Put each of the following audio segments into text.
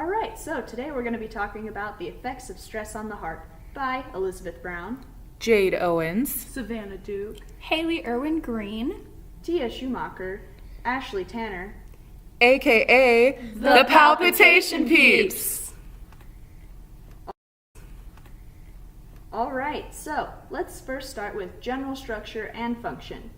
Alright, so today we're going to be talking about the effects of stress on the heart by Elizabeth Brown, Jade Owens, Savannah Duke, Haley Irwin Green, Tia Schumacher, Ashley Tanner, aka the Palpitation Peeps. Alright, so let's first start with general structure and function.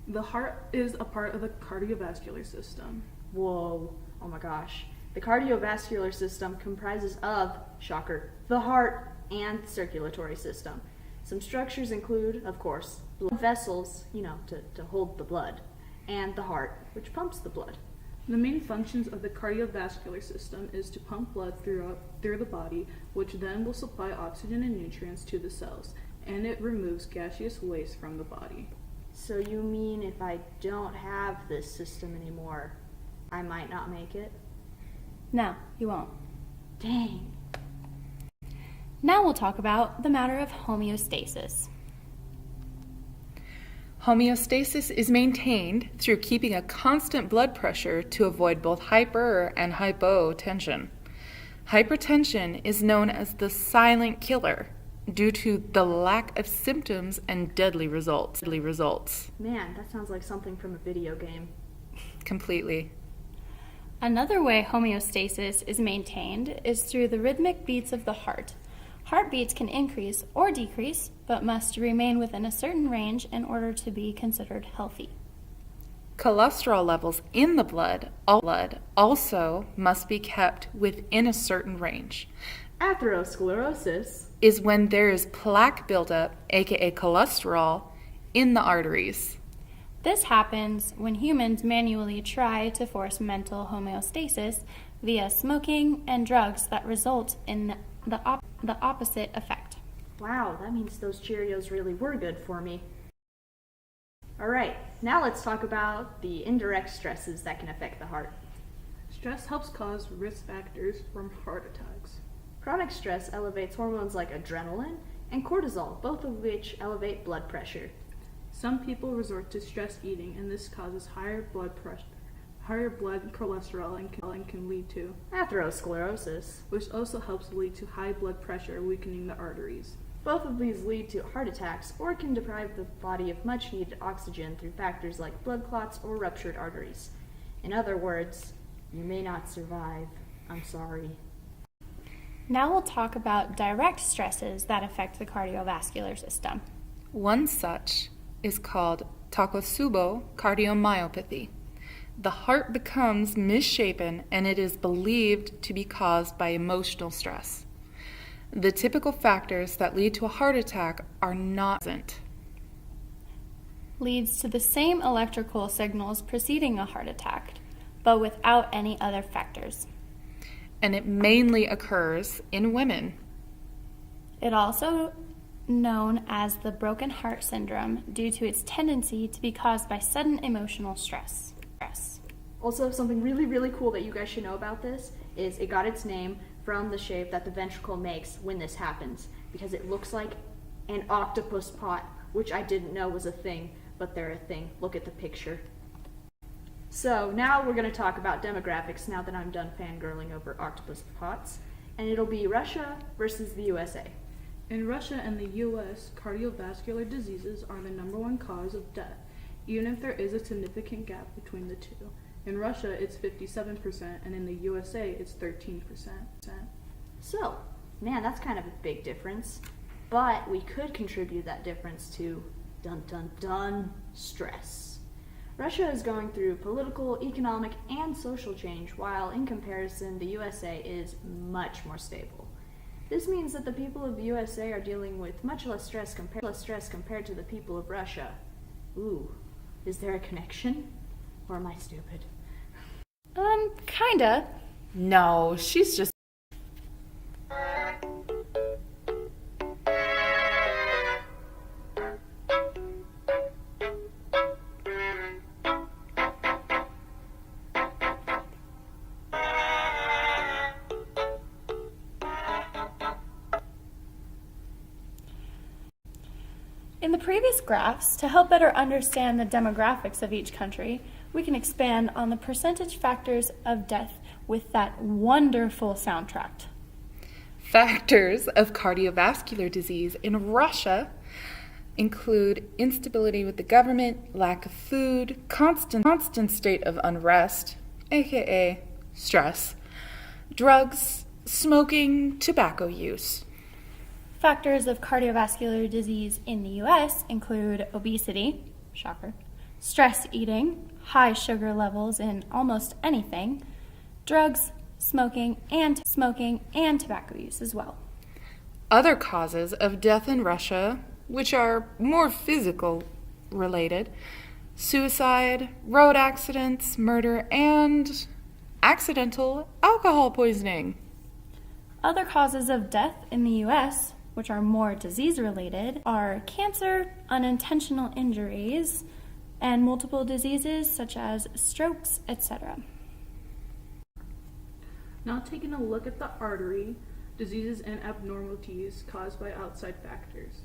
The heart is a part of the cardiovascular system. Whoa, oh my gosh. The cardiovascular system comprises of, shocker, the heart and the circulatory system. Some structures include, of course, blood vessels, to hold the blood, and the heart, which pumps the blood. The main functions of the cardiovascular system is to pump blood through the body, which then will supply oxygen and nutrients to the cells, and it removes gaseous waste from the body. So you mean if I don't have this system anymore, I might not make it? No, you won't. Dang. Now we'll talk about the matter of homeostasis. Homeostasis is maintained through keeping a constant blood pressure to avoid both hyper and hypotension. Hypertension is known as the silent killer due to the lack of symptoms and deadly results. Man, that sounds like something from a video game. Completely. Another way homeostasis is maintained is through the rhythmic beats of the heart. Heartbeats can increase or decrease, but must remain within a certain range in order to be considered healthy. Cholesterol levels in the blood also must be kept within a certain range. Atherosclerosis Is when there is plaque buildup, aka cholesterol, in the arteries. This happens when humans manually try to force mental homeostasis via smoking and drugs that result in the opposite effect. Wow, that means those Cheerios really were good for me. Alright, now let's talk about the indirect stresses that can affect the heart. Stress helps cause risk factors from heart attacks. Chronic stress elevates hormones like adrenaline and cortisol, both of which elevate blood pressure. Some people resort to stress eating, and this causes higher blood pressure, higher blood cholesterol, and can lead to Atherosclerosis. which also helps lead to high blood pressure, weakening the arteries. Both of these lead to heart attacks or can deprive the body of much needed oxygen through factors like blood clots or ruptured arteries. In other words, you may not survive. I'm sorry. Now we'll talk about direct stresses that affect the cardiovascular system. One such is called Takotsubo cardiomyopathy. The heart becomes misshapen and it is believed to be caused by emotional stress. The typical factors that lead to a heart attack are not present. Leads to the same electrical signals preceding a heart attack, but without any other factors. And it mainly occurs in women. It also known as the broken heart syndrome due to its tendency to be caused by sudden emotional stress. Also, something really, really cool that you guys should know about this is it got its name from the shape that the ventricle makes when this happens, because it looks like an octopus pot, which I didn't know was a thing, but they're a thing. Look at the picture. So now we're going to talk about demographics now that I'm done fangirling over octopus pots, and it'll be Russia versus the USA. In Russia and the US, cardiovascular diseases are the #1 cause of death, even if there is a significant gap between the two. In Russia, it's 57%, and in the USA, it's 13%. So, man, that's kind of a big difference. But we could contribute that difference to stress. Russia is going through political, economic, and social change, while in comparison, the USA is much more stable. This means that the people of the USA are dealing with much less stress compared to the people of Russia. Ooh, is there a connection? Or am I stupid? Kinda. No, she's just... In the previous graphs, to help better understand the demographics of each country, we can expand on the percentage factors of death with that wonderful soundtrack. Factors of cardiovascular disease in Russia include instability with the government, lack of food, constant state of unrest, aka stress, drugs, smoking, tobacco use. Factors of cardiovascular disease in the U.S. include obesity, shocker, stress eating, high sugar levels in almost anything, drugs, smoking and tobacco use as well. Other causes of death in Russia, which are more physical related, suicide, road accidents, murder, and accidental alcohol poisoning. Other causes of death in the U.S., which are more disease-related, are cancer, unintentional injuries, and multiple diseases such as strokes, etc. Now taking a look at the artery, diseases and abnormalities caused by outside factors.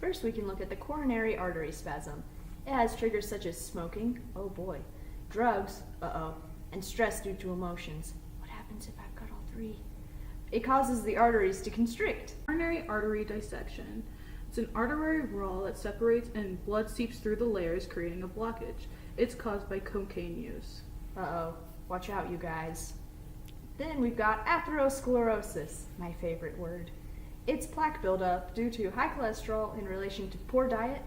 First, we can look at the coronary artery spasm. It has triggers such as smoking, oh boy, drugs, and stress due to emotions. What happens if I've got all three? It causes the arteries to constrict. Coronary artery dissection. It's an arterial wall that separates and blood seeps through the layers, creating a blockage. It's caused by cocaine use. Watch out, you guys. Then we've got atherosclerosis, my favorite word. It's plaque buildup due to high cholesterol in relation to poor diet,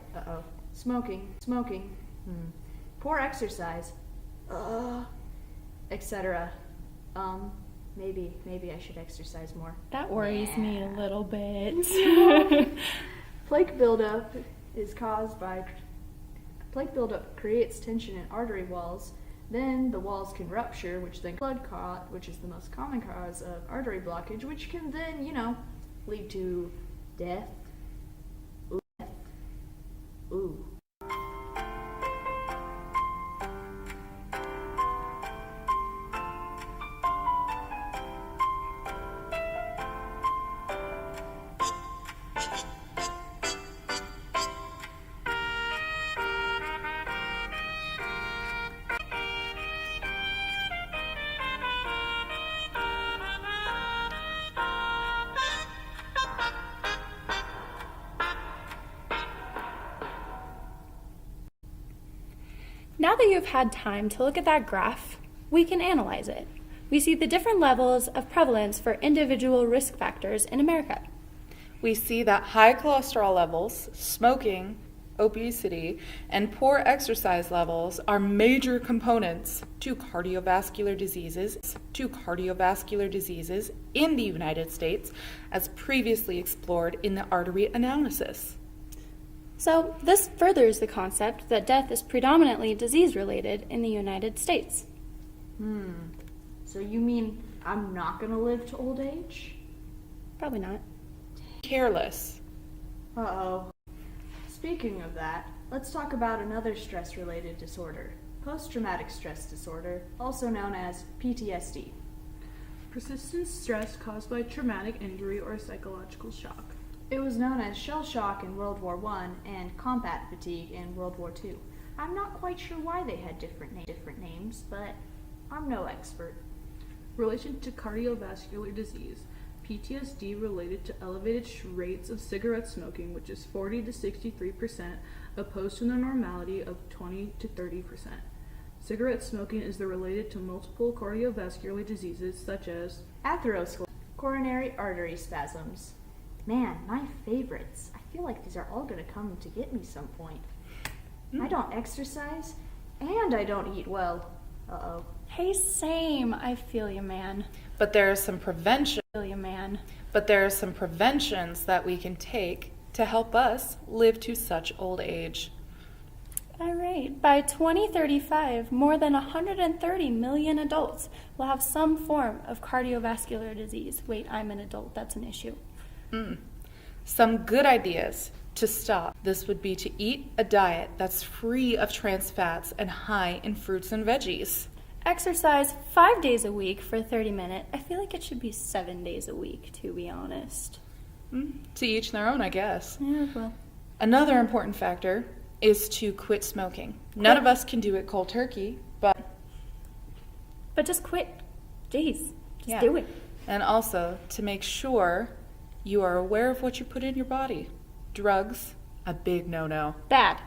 smoking, poor exercise, etc. Maybe I should exercise more. That worries me a little bit. Plaque buildup creates tension in artery walls. Then the walls can rupture, which then blood clot, which is the most common cause of artery blockage, which can then, lead to death. Ooh. Now that you've had time to look at that graph, we can analyze it. We see the different levels of prevalence for individual risk factors in America. We see that high cholesterol levels, smoking, obesity, and poor exercise levels are major components to cardiovascular diseases in the United States, as previously explored in the artery analysis. So this furthers the concept that death is predominantly disease-related in the United States. So you mean I'm not gonna live to old age? Probably not. Careless. Speaking of that, let's talk about another stress-related disorder. Post-traumatic stress disorder, also known as PTSD. Persistent stress caused by traumatic injury or psychological shock. It was known as shell shock in World War I and combat fatigue in World War II. I'm not quite sure why they had different names, but I'm no expert. Relation to cardiovascular disease. PTSD related to elevated rates of cigarette smoking, which is 40 to 63%, opposed to the normality of 20 to 30%. Cigarette smoking is related to multiple cardiovascular diseases such as atherosclerosis, coronary artery spasms. Man, my favorites. I feel like these are all going to come to get me some point. I don't exercise, and I don't eat well. Hey, same. I feel you, man. But there are some preventions that we can take to help us live to such old age. All right. By 2035, more than 130 million adults will have some form of cardiovascular disease. Wait, I'm an adult. That's an issue. Some good ideas to stop this would be to eat a diet that's free of trans fats and high in fruits and veggies. Exercise 5 days a week for 30 minutes. I feel like it should be 7 days a week, to be honest. To each their own, I guess. Yeah, well. Another important factor is to quit smoking. None of us can do it cold turkey, but just quit Jeez, just Yeah. do it. And also to make sure you are aware of what you put in your body. Drugs, a big no-no. Bad.